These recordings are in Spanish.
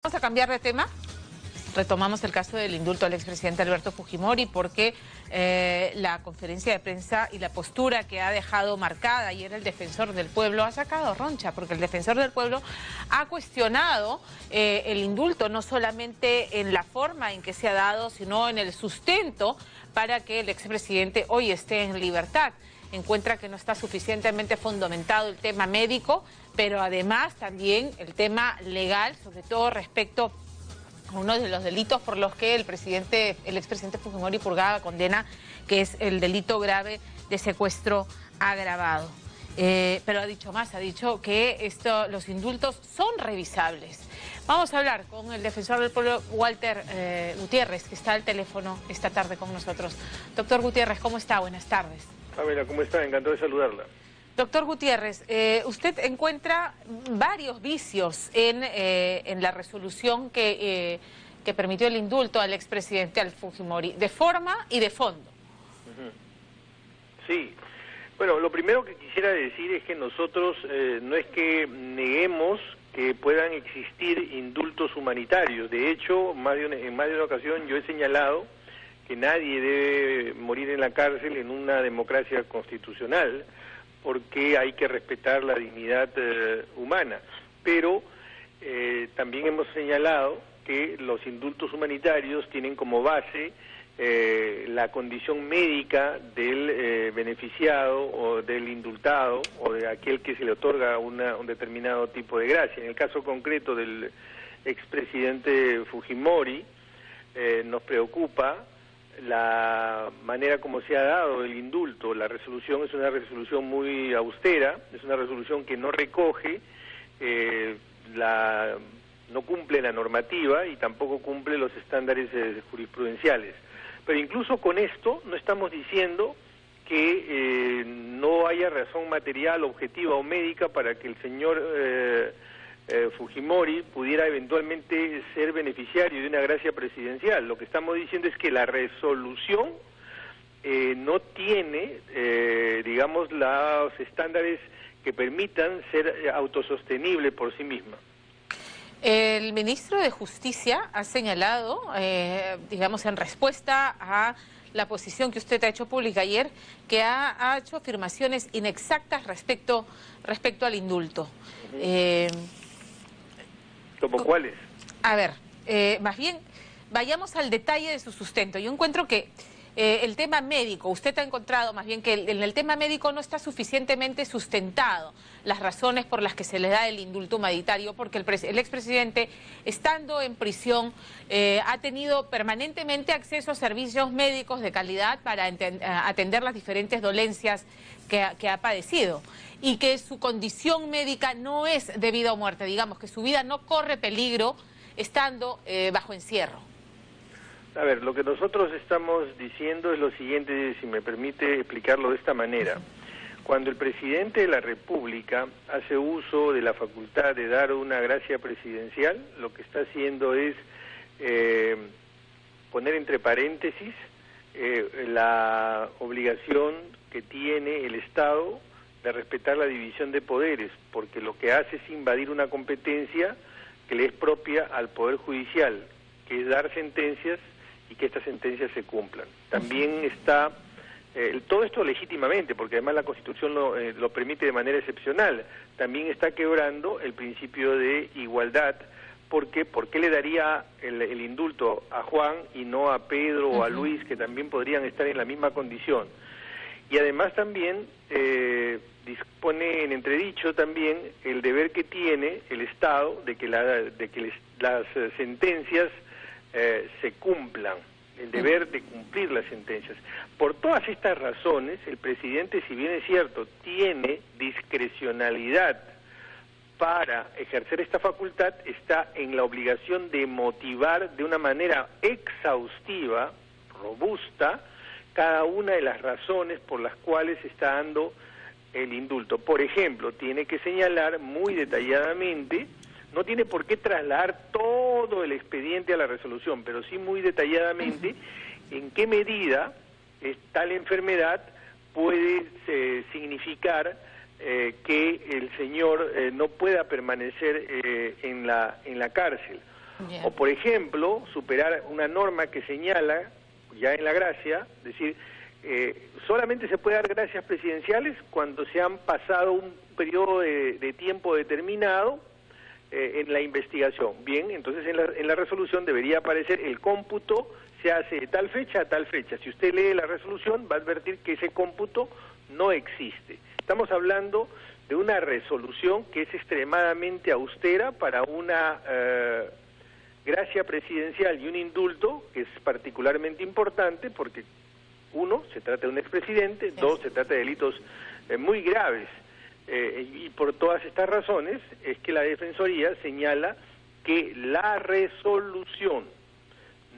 Vamos a cambiar de tema. Retomamos el caso del indulto al expresidente Alberto Fujimori porque la conferencia de prensa y la postura que ha dejado marcada ayer el defensor del pueblo ha sacado roncha, porque el defensor del pueblo ha cuestionado el indulto, no solamente en la forma en que se ha dado, sino en el sustento para que el expresidente hoy esté en libertad. Encuentra que no está suficientemente fundamentado el tema médico, pero además también el tema legal, sobre todo respecto a uno de los delitos por los que el expresidente Fujimori purgaba condena, que es el delito grave de secuestro agravado. Pero ha dicho más, ha dicho que los indultos son revisables. Vamos a hablar con el defensor del pueblo, Walter Gutiérrez, que está al teléfono esta tarde con nosotros. Doctor Gutiérrez, ¿cómo está? Buenas tardes. Pamela, ¿cómo está? Encantado de saludarla. Doctor Gutiérrez, usted encuentra varios vicios en la resolución que permitió el indulto al expresidente Fujimori, de forma y de fondo. Sí. Bueno, lo primero que quisiera decir es que nosotros no es que neguemos que puedan existir indultos humanitarios. De hecho, en más de una ocasión yo he señalado que nadie debe morir en la cárcel en una democracia constitucional, porque hay que respetar la dignidad humana. Pero también hemos señalado que los indultos humanitarios tienen como base la condición médica del beneficiado o del indultado o de aquel que se le otorga un determinado tipo de gracia. En el caso concreto del expresidente Fujimori, nos preocupa la manera como se ha dado el indulto. La resolución es una resolución muy austera, es una resolución que no recoge, no cumple la normativa y tampoco cumple los estándares jurisprudenciales. Pero incluso con esto no estamos diciendo que no haya razón material, objetiva o médica para que el señor Fujimori pudiera eventualmente ser beneficiario de una gracia presidencial. Lo que estamos diciendo es que la resolución no tiene, digamos, los estándares que permitan ser autosostenible por sí misma. El ministro de Justicia ha señalado, digamos, en respuesta a la posición que usted ha hecho pública ayer, que ha hecho afirmaciones inexactas respecto al indulto. ¿Cómo cuáles? A ver, más bien, vayamos al detalle de su sustento. Yo encuentro que el tema médico, usted ha encontrado más bien que en el tema médico no está suficientemente sustentado las razones por las que se le da el indulto humanitario, porque el expresidente, estando en prisión, ha tenido permanentemente acceso a servicios médicos de calidad para atender las diferentes dolencias que ha padecido, y que su condición médica no es de vida o muerte, digamos que su vida no corre peligro estando bajo encierro. A ver, lo que nosotros estamos diciendo es lo siguiente, si me permite explicarlo de esta manera. Cuando el presidente de la República hace uso de la facultad de dar una gracia presidencial, lo que está haciendo es poner entre paréntesis la obligación que tiene el Estado de respetar la división de poderes, porque lo que hace es invadir una competencia que le es propia al Poder Judicial, que es dar sentencias y que estas sentencias se cumplan. También está, todo esto legítimamente, porque además la Constitución lo permite de manera excepcional, también está quebrando el principio de igualdad, porque ¿por qué le daría el indulto a Juan y no a Pedro o a Luis, que también podrían estar en la misma condición? Y además también dispone en entredicho también el deber que tiene el Estado de que las sentencias se cumplan, el deber de cumplir las sentencias. Por todas estas razones, el presidente, si bien es cierto, tiene discrecionalidad para ejercer esta facultad, está en la obligación de motivar de una manera exhaustiva, robusta, cada una de las razones por las cuales está dando el indulto. Por ejemplo, tiene que señalar muy detalladamente, no tiene por qué trasladar todo el expediente a la resolución, pero sí muy detalladamente en qué medida tal enfermedad puede significar que el señor no pueda permanecer en la cárcel. Bien. O, por ejemplo, superar una norma que señala, ya en la gracia, decir, solamente se puede dar gracias presidenciales cuando se han pasado un periodo de tiempo determinado en la investigación. Bien, entonces en la resolución debería aparecer el cómputo se hace de tal fecha a tal fecha. Si usted lee la resolución va a advertir que ese cómputo no existe. Estamos hablando de una resolución que es extremadamente austera para una gracia presidencial y un indulto que es particularmente importante porque, uno, se trata de un expresidente, dos, se trata de delitos muy graves. Y por todas estas razones es que la Defensoría señala que la resolución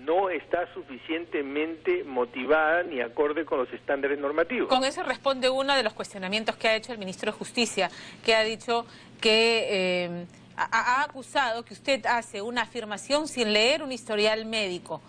no está suficientemente motivada ni acorde con los estándares normativos. Con eso responde uno de los cuestionamientos que ha hecho el ministro de Justicia, que ha dicho que ha acusado que usted hace una afirmación sin leer un historial médico.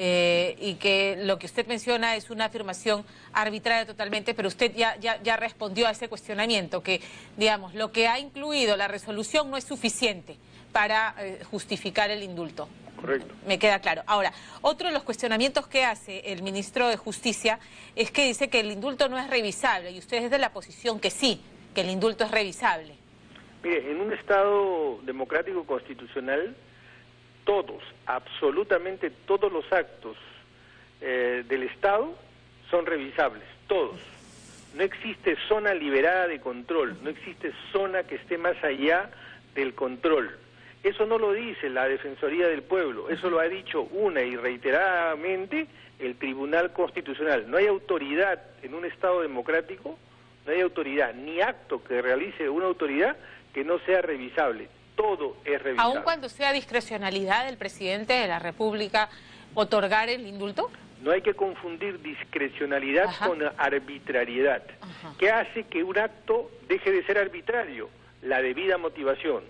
Y que lo que usted menciona es una afirmación arbitraria totalmente, pero usted ya respondió a ese cuestionamiento, que, digamos, lo que ha incluido la resolución no es suficiente para justificar el indulto. Correcto. Me queda claro. Ahora, otro de los cuestionamientos que hace el ministro de Justicia es que dice que el indulto no es revisable, y usted es de la posición que sí, que el indulto es revisable. Mire, en un Estado democrático constitucional, todos, absolutamente todos los actos del Estado son revisables, todos. No existe zona liberada de control, no existe zona que esté más allá del control. Eso no lo dice la Defensoría del Pueblo, eso lo ha dicho una y reiteradamente el Tribunal Constitucional. No hay autoridad en un Estado democrático, no hay autoridad, ni acto que realice una autoridad que no sea revisable. Todo es revisable. ¿Aun cuando sea discrecionalidad del presidente de la República otorgar el indulto? No hay que confundir discrecionalidad con arbitrariedad. ¿Qué hace que un acto deje de ser arbitrario? La debida motivación.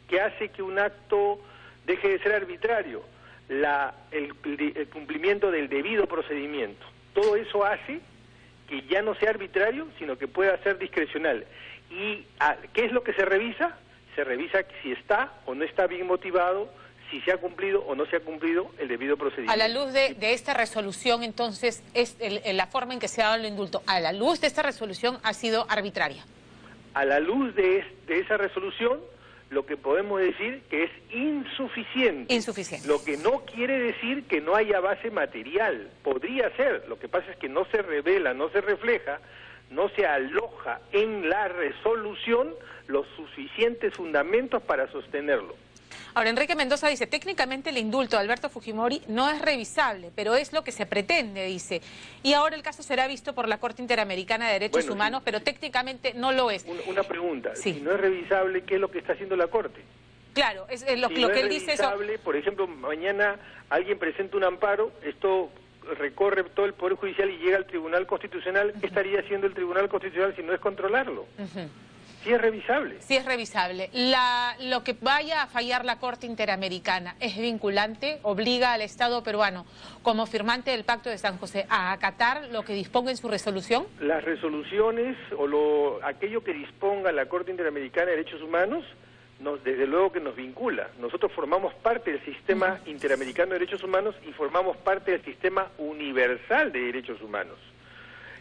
¿Qué hace que un acto deje de ser arbitrario? El cumplimiento del debido procedimiento. Todo eso hace que ya no sea arbitrario, sino que pueda ser discrecional. ¿Y qué es lo que se revisa? Se revisa si está o no está bien motivado, si se ha cumplido o no se ha cumplido el debido procedimiento. A la luz de esta resolución, entonces, es la forma en que se ha dado el indulto, a la luz de esta resolución ha sido arbitraria. A la luz de esa resolución, lo que podemos decir que es insuficiente. Insuficiente. Lo que no quiere decir que no haya base material. Podría ser, lo que pasa es que no se revela, no se refleja, no se aloja en la resolución los suficientes fundamentos para sostenerlo. Ahora, Enrique Mendoza dice, técnicamente el indulto de Alberto Fujimori no es revisable, pero es lo que se pretende, dice. Y ahora el caso será visto por la Corte Interamericana de Derechos Humanos, pero técnicamente no lo es. Una pregunta, sí. Si no es revisable, ¿qué es lo que está haciendo la Corte? Claro, es lo si que no él es dice eso. Por ejemplo, mañana alguien presenta un amparo, esto recorre todo el Poder Judicial y llega al Tribunal Constitucional. ¿Qué estaría haciendo el Tribunal Constitucional si no es controlarlo? Sí es revisable. Sí es revisable. Lo que vaya a fallar la Corte Interamericana es vinculante, obliga al Estado peruano, como firmante del Pacto de San José, a acatar lo que disponga en su resolución. Las resoluciones o aquello que disponga la Corte Interamericana de Derechos Humanos, desde luego que nos vincula. Nosotros formamos parte del sistema interamericano de derechos humanos y formamos parte del sistema universal de derechos humanos.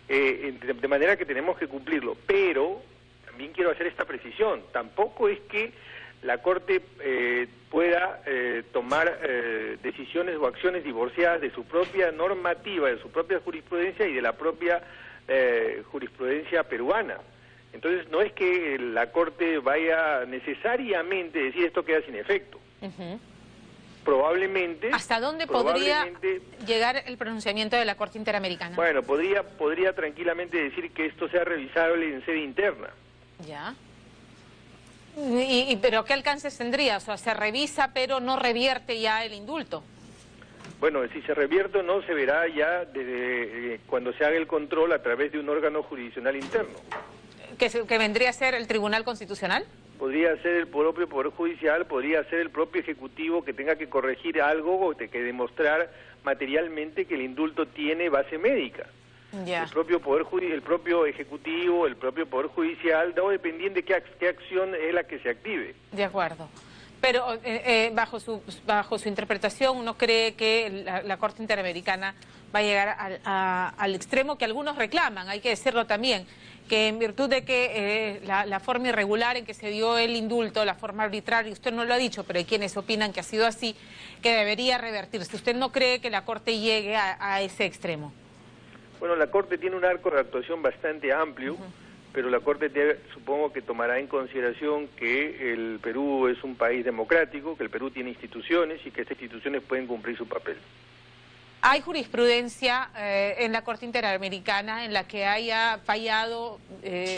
De manera que tenemos que cumplirlo, pero también quiero hacer esta precisión, tampoco es que la Corte pueda tomar decisiones o acciones divorciadas de su propia normativa, de su propia jurisprudencia y de la propia jurisprudencia peruana. Entonces no es que la Corte vaya necesariamente a decir esto queda sin efecto. Probablemente... ¿Hasta dónde podría llegar el pronunciamiento de la Corte Interamericana? Bueno, podría tranquilamente decir que esto sea revisable en sede interna. Ya. ¿Pero qué alcances tendría? O sea, se revisa pero no revierte ya el indulto. Bueno, si se revierte o no se verá ya desde cuando se haga el control a través de un órgano jurisdiccional interno. ¿Que vendría a ser el Tribunal Constitucional? Podría ser el propio Poder Judicial, podría ser el propio Ejecutivo que tenga que corregir algo o que demostrar materialmente que el indulto tiene base médica. Ya. El propio Ejecutivo, el propio Poder Judicial, todo dependiendo de qué acción es la que se active. De acuerdo. Pero bajo su interpretación, ¿uno cree que la Corte Interamericana va a llegar al extremo que algunos reclaman? Hay que decirlo también, que en virtud de que la forma irregular en que se dio el indulto, la forma arbitraria, usted no lo ha dicho, pero hay quienes opinan que ha sido así, que debería revertirse. ¿Usted no cree que la Corte llegue a ese extremo? Bueno, la Corte tiene un arco de actuación bastante amplio, pero la Corte supongo que tomará en consideración que el Perú es un país democrático, que el Perú tiene instituciones y que estas instituciones pueden cumplir su papel. ¿Hay jurisprudencia en la Corte Interamericana en la que haya fallado,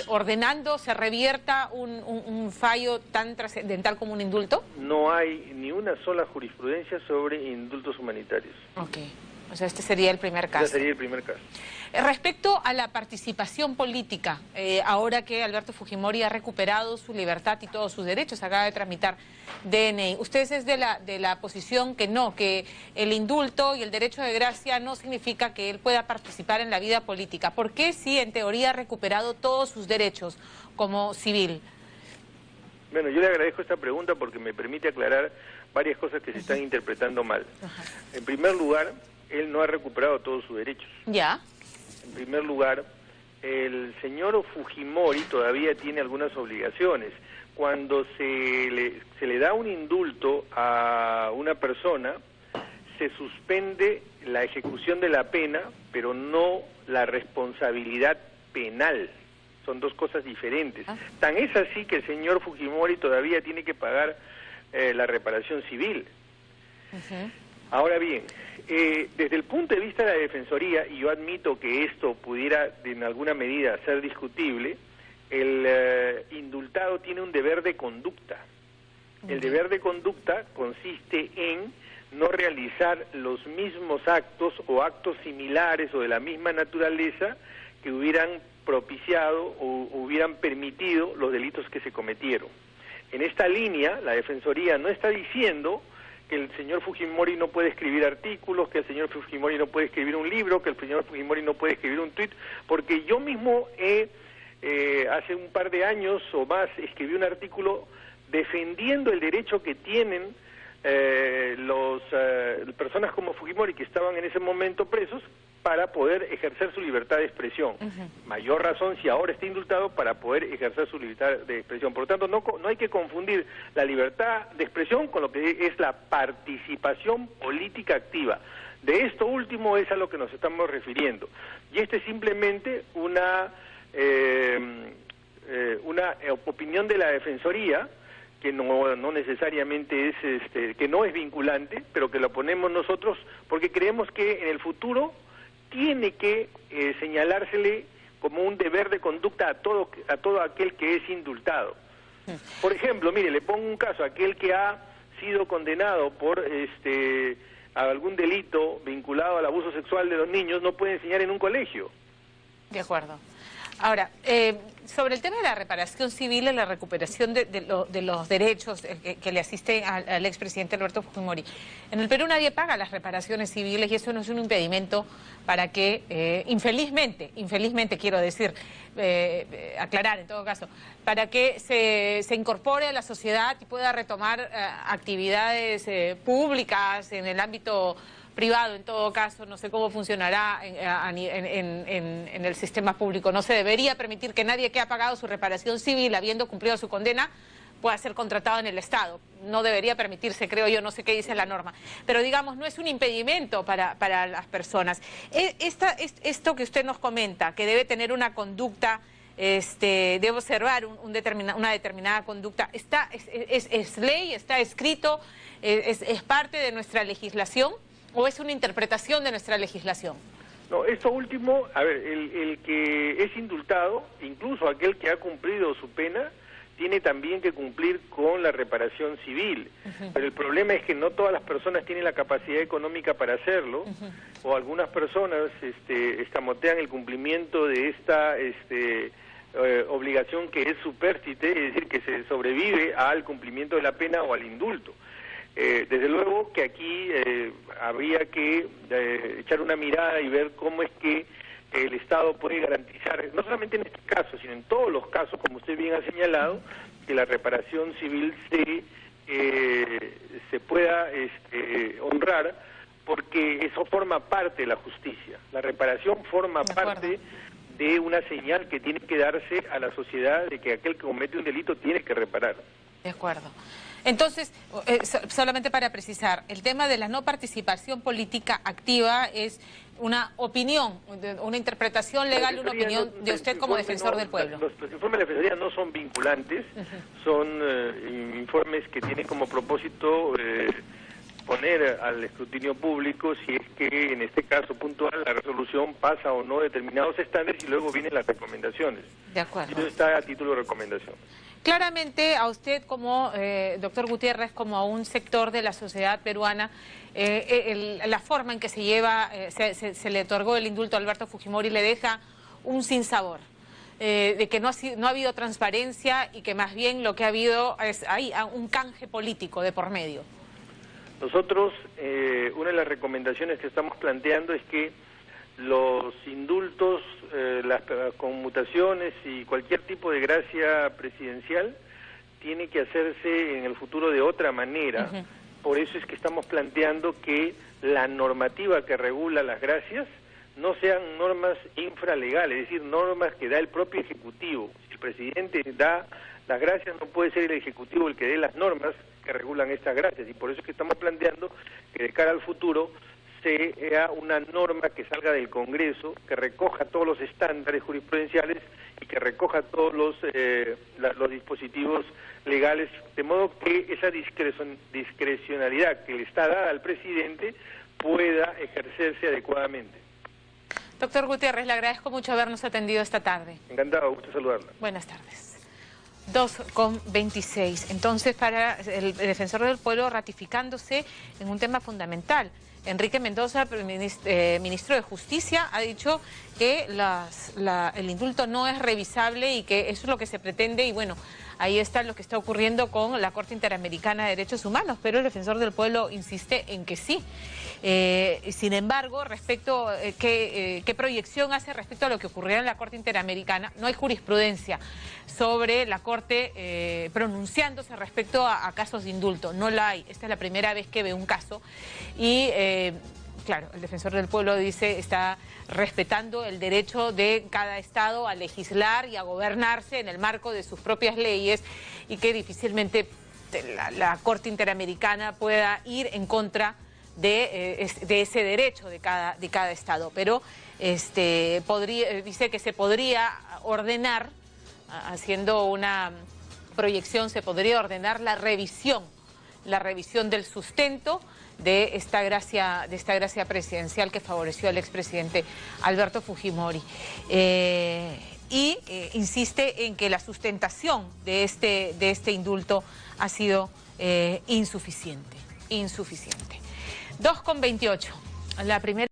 ordenando se revierta un fallo tan trascendental como un indulto? No hay ni una sola jurisprudencia sobre indultos humanitarios. Ok, o sea, este sería el primer caso. Este sería el primer caso. Respecto a la participación política, ahora que Alberto Fujimori ha recuperado su libertad y todos sus derechos, acaba de tramitar DNI, ¿usted es de la posición que no, que el indulto y el derecho de gracia no significa que él pueda participar en la vida política? ¿Por qué si en teoría ha recuperado todos sus derechos como civil? Bueno, yo le agradezco esta pregunta porque me permite aclarar varias cosas que se están interpretando mal. En primer lugar, él no ha recuperado todos sus derechos. ¿Ya? En primer lugar, el señor Fujimori todavía tiene algunas obligaciones. Cuando se le da un indulto a una persona, se suspende la ejecución de la pena, pero no la responsabilidad penal. Son dos cosas diferentes. Tan es así que el señor Fujimori todavía tiene que pagar la reparación civil. Ahora bien, desde el punto de vista de la Defensoría, y yo admito que esto pudiera en alguna medida ser discutible, el indultado tiene un deber de conducta. El deber de conducta consiste en no realizar los mismos actos o actos similares o de la misma naturaleza que hubieran propiciado o hubieran permitido los delitos que se cometieron. En esta línea, la Defensoría no está diciendo que el señor Fujimori no puede escribir artículos, que el señor Fujimori no puede escribir un libro, que el señor Fujimori no puede escribir un tuit, porque yo mismo hace un par de años o más escribí un artículo defendiendo el derecho que tienen personas como Fujimori que estaban en ese momento presos para poder ejercer su libertad de expresión. Mayor razón si ahora está indultado para poder ejercer su libertad de expresión. Por lo tanto, no hay que confundir la libertad de expresión con lo que es la participación política activa. De esto último es a lo que nos estamos refiriendo. Y este es simplemente una opinión de la Defensoría, que no necesariamente es, que no es vinculante, pero que lo ponemos nosotros porque creemos que en el futuro tiene que señalársele como un deber de conducta a todo aquel que es indultado. Por ejemplo, mire, le pongo un caso, aquel que ha sido condenado por algún delito vinculado al abuso sexual de los niños no puede enseñar en un colegio. De acuerdo. Ahora, sobre el tema de la reparación civil y la recuperación de los derechos que le asisten al expresidente Alberto Fujimori, en el Perú nadie paga las reparaciones civiles y eso no es un impedimento para que, infelizmente quiero decir, aclarar en todo caso, para que se incorpore a la sociedad y pueda retomar actividades públicas en el ámbito privado, en todo caso, no sé cómo funcionará en el sistema público. No se debería permitir que nadie que ha pagado su reparación civil, habiendo cumplido su condena, pueda ser contratado en el Estado. No debería permitirse, creo yo, no sé qué dice la norma. Pero, digamos, no es un impedimento para las personas. Esto que usted nos comenta, que debe tener una conducta, debe observar una determinada conducta, ¿es ley, está escrito, es parte de nuestra legislación? ¿O es una interpretación de nuestra legislación? No, esto último, a ver, el que es indultado, incluso aquel que ha cumplido su pena, tiene también que cumplir con la reparación civil. Pero el problema es que no todas las personas tienen la capacidad económica para hacerlo, o algunas personas escamotean el cumplimiento de esta obligación que es supérstite, es decir, que se sobrevive al cumplimiento de la pena o al indulto. Desde luego que aquí habría que echar una mirada y ver cómo es que el Estado puede garantizar, no solamente en este caso, sino en todos los casos, como usted bien ha señalado, que la reparación civil se se pueda honrar, porque eso forma parte de la justicia. La reparación forma parte de una señal que tiene que darse a la sociedad de que aquel que comete un delito tiene que reparar. De acuerdo. Entonces, solamente para precisar, el tema de la no participación política activa es una opinión, una interpretación legal, una opinión de usted como defensor del pueblo. Los informes de la Defensoría no son vinculantes, son informes que tienen como propósito poner al escrutinio público si es que en este caso puntual la resolución pasa o no determinados estándares, y luego vienen las recomendaciones. De acuerdo. Y eso está a título de recomendación. Claramente a usted como doctor Gutiérrez, como a un sector de la sociedad peruana, la forma en que se lleva, se le otorgó el indulto a Alberto Fujimori le deja un sinsabor, de que no ha habido transparencia y que más bien lo que ha habido es un canje político de por medio. Nosotros, una de las recomendaciones que estamos planteando es que los indultos, las conmutaciones y cualquier tipo de gracia presidencial tiene que hacerse en el futuro de otra manera. Por eso es que estamos planteando que la normativa que regula las gracias no sean normas infralegales, es decir, normas que da el propio Ejecutivo. Si el presidente da las gracias, no puede ser el Ejecutivo el que dé las normas que regulan estas gracias, y por eso es que estamos planteando que de cara al futuro sea una norma que salga del Congreso, que recoja todos los estándares jurisprudenciales y que recoja todos los dispositivos legales, de modo que esa discrecionalidad que le está dada al presidente pueda ejercerse adecuadamente. Doctor Gutiérrez, le agradezco mucho habernos atendido esta tarde. Encantado, gusto saludarla. Buenas tardes. 2:26. Entonces, para el defensor del pueblo ratificándose en un tema fundamental. Enrique Mendoza, ministro de Justicia, ha dicho que el indulto no es revisable y que eso es lo que se pretende, y bueno, ahí está lo que está ocurriendo con la Corte Interamericana de Derechos Humanos, pero el defensor del pueblo insiste en que sí. Sin embargo, respecto ¿qué proyección hace respecto a lo que ocurriera en la Corte Interamericana? No hay jurisprudencia sobre la Corte pronunciándose respecto a casos de indulto, no la hay. Esta es la primera vez que veo un caso y claro, el defensor del pueblo dice está respetando el derecho de cada estado a legislar y a gobernarse en el marco de sus propias leyes, y que difícilmente la Corte Interamericana pueda ir en contra de ese derecho de cada estado. Pero dice que se podría ordenar, haciendo una proyección, se podría ordenar la revisión del sustento de esta gracia presidencial que favoreció al expresidente Alberto Fujimori. Insiste en que la sustentación de este indulto ha sido insuficiente. 2:28. La primera